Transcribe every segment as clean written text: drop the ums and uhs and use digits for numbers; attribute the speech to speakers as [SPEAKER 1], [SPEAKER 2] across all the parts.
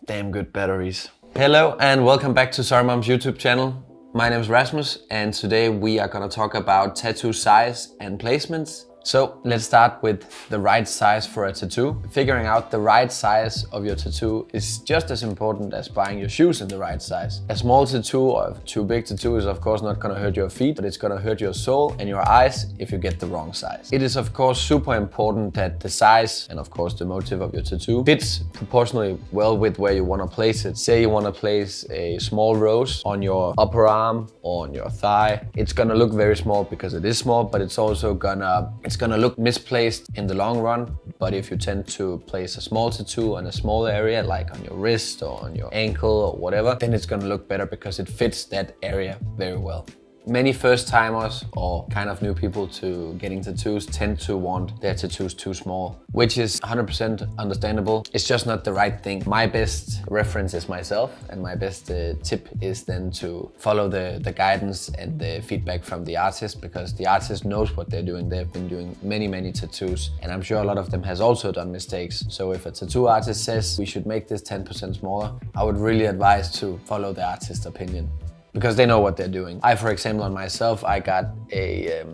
[SPEAKER 1] Damn good batteries. Hello and welcome back to Sorry Mom's YouTube channel. My name is Rasmus and today we are gonna talk about tattoo size and placements. So let's start with the right size for a tattoo. Figuring out the right size of your tattoo is just as important as buying your shoes in the right size. A small tattoo or a too big tattoo is of course not gonna hurt your feet, but it's gonna hurt your soul and your eyes if you get the wrong size. It is of course super important that the size and of course the motif of your tattoo fits proportionally well with where you wanna place it. Say you wanna place a small rose on your upper arm or on your thigh. It's gonna look very small because it is small, but it's also gonna look misplaced in the long run. But if you tend to place a small tattoo on a small area, like on your wrist or on your ankle or whatever, then it's gonna look better because it fits that area very well. Many first timers or kind of new people to getting tattoos tend to want their tattoos too small, which is 100% understandable. It's just not the right thing. My best reference is myself, and my best tip is then to follow the guidance and the feedback from the artist, because the artist knows what they're doing. They've been doing many tattoos, and I'm sure a lot of them has also done mistakes. So if a tattoo artist says we should make this 10% smaller, I would really advise to follow the artist's opinion, because they know what they're doing. For example, on myself, I got a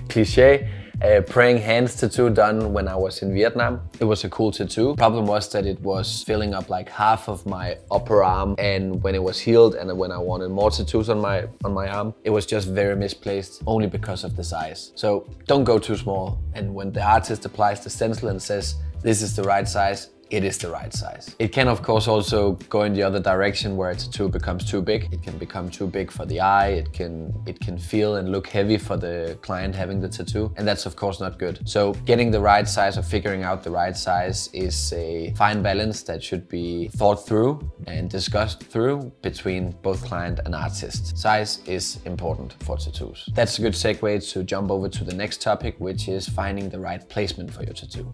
[SPEAKER 1] cliche praying hands tattoo done when I was in Vietnam. It was a cool tattoo. Problem was that it was filling up like half of my upper arm, and when it was healed and when I wanted more tattoos on my arm, it was just very misplaced only because of the size. So don't go too small. And when the artist applies the stencil and says this is the right size, it is the right size. It can of course also go in the other direction where a tattoo becomes too big. It can become too big for the eye. It can feel and look heavy for the client having the tattoo, and that's of course not good. So getting the right size or figuring out the right size is a fine balance that should be thought through and discussed through between both client and artist. Size is important for tattoos. That's a good segue to jump over to the next topic, which is finding the right placement for your tattoo.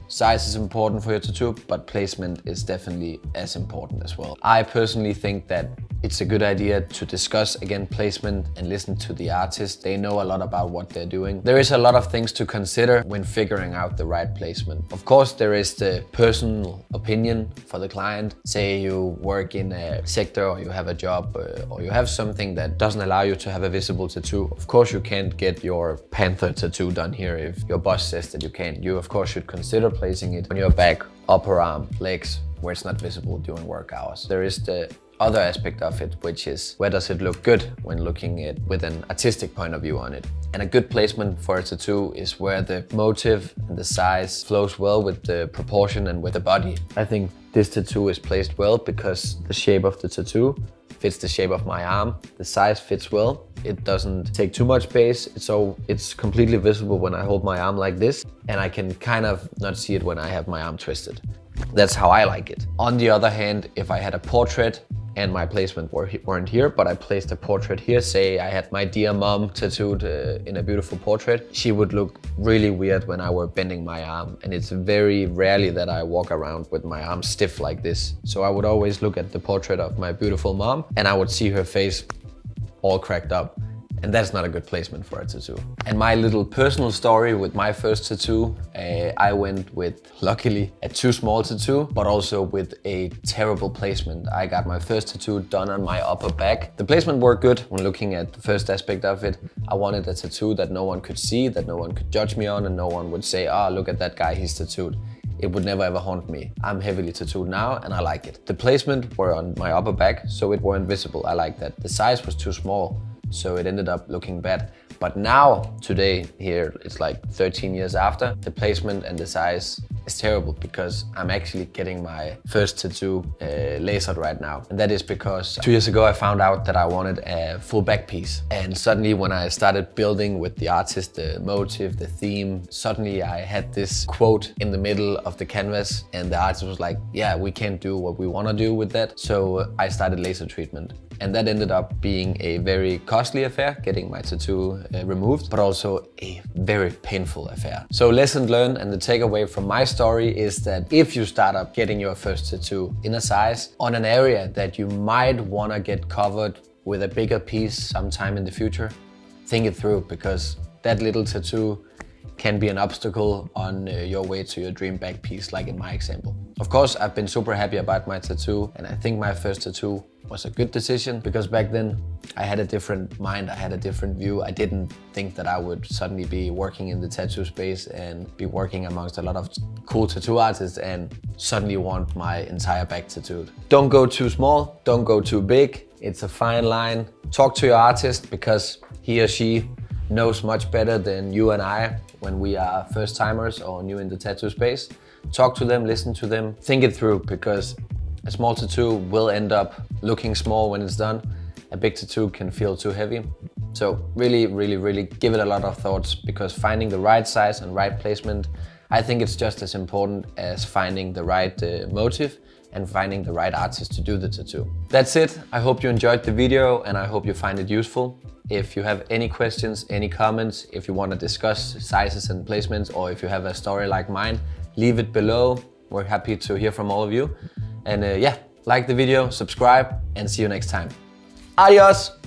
[SPEAKER 1] Size is important for your tattoo, but placement is definitely as important as well. I personally think that it's a good idea to discuss again placement and listen to the artist. They know a lot about what they're doing. There is a lot of things to consider when figuring out the right placement. Of course, there is the personal opinion for the client. Say you work in a sector or you have a job or you have something that doesn't allow you to have a visible tattoo. Of course, you can't get your panther tattoo done here if your boss says that you can't. You of course should consider placing it on your back, upper arm, legs, where it's not visible during work hours. There is the other aspect of it, which is where does it look good when looking at with an artistic point of view on it. And a good placement for a tattoo is where the motif and the size flows well with the proportion and with the body. I think this tattoo is placed well because the shape of the tattoo fits the shape of my arm. The size fits well. It doesn't take too much space, so it's completely visible when I hold my arm like this, and I can kind of not see it when I have my arm twisted. That's how I like it. On the other hand, if I had a portrait and my placement weren't here, but I placed a portrait here, say I had my dear mom tattooed in a beautiful portrait, she would look really weird when I were bending my arm, and it's very rarely that I walk around with my arm stiff like this. So I would always look at the portrait of my beautiful mom and I would see her face all cracked up. And that's not a good placement for a tattoo. And my little personal story with my first tattoo, I went with, luckily, a too small tattoo, but also with a terrible placement. I got my first tattoo done on my upper back. The placement worked good when looking at the first aspect of it. I wanted a tattoo that no one could see, that no one could judge me on, and no one would say, ah, look at that guy, he's tattooed. It would never ever haunt me. I'm heavily tattooed now and I like it. The placement were on my upper back, so it weren't visible. I like that. The size was too small, so it ended up looking bad. But now, today, here, it's like 13 years after, the placement and the size is terrible because I'm actually getting my first tattoo lasered right now. And that is because 2 years ago I found out that I wanted a full back piece. And suddenly when I started building with the artist, the motif, the theme, suddenly I had this quote in the middle of the canvas and the artist was like, yeah, we can't do what we want to do with that. So I started laser treatment. And that ended up being a very costly affair, getting my tattoo removed, but also a very painful affair. So lesson learned, and the takeaway from my story is that if you start up getting your first tattoo in a size on an area that you might want to get covered with a bigger piece sometime in the future, think it through, because that little tattoo can be an obstacle on your way to your dream back piece, like in my example. Of course, I've been super happy about my tattoo, and I think my first tattoo was a good decision because back then I had a different mind, I had a different view. I didn't think that I would suddenly be working in the tattoo space and be working amongst a lot of cool tattoo artists and suddenly want my entire back tattooed. Don't go too small, don't go too big. It's a fine line. Talk to your artist because he or she knows much better than you and I when we are first timers or new in the tattoo space. Talk to them, listen to them, think it through, because a small tattoo will end up looking small when it's done. A big tattoo can feel too heavy. So really give it a lot of thoughts, because finding the right size and right placement, I think it's just as important as finding the right motive and finding the right artist to do the tattoo. That's it. I hope you enjoyed the video and I hope you find it useful. If you have any questions, any comments, if you want to discuss sizes and placements, or if you have a story like mine, leave it below. We're happy to hear from all of you. And yeah, like the video, subscribe, and see you next time. Adios!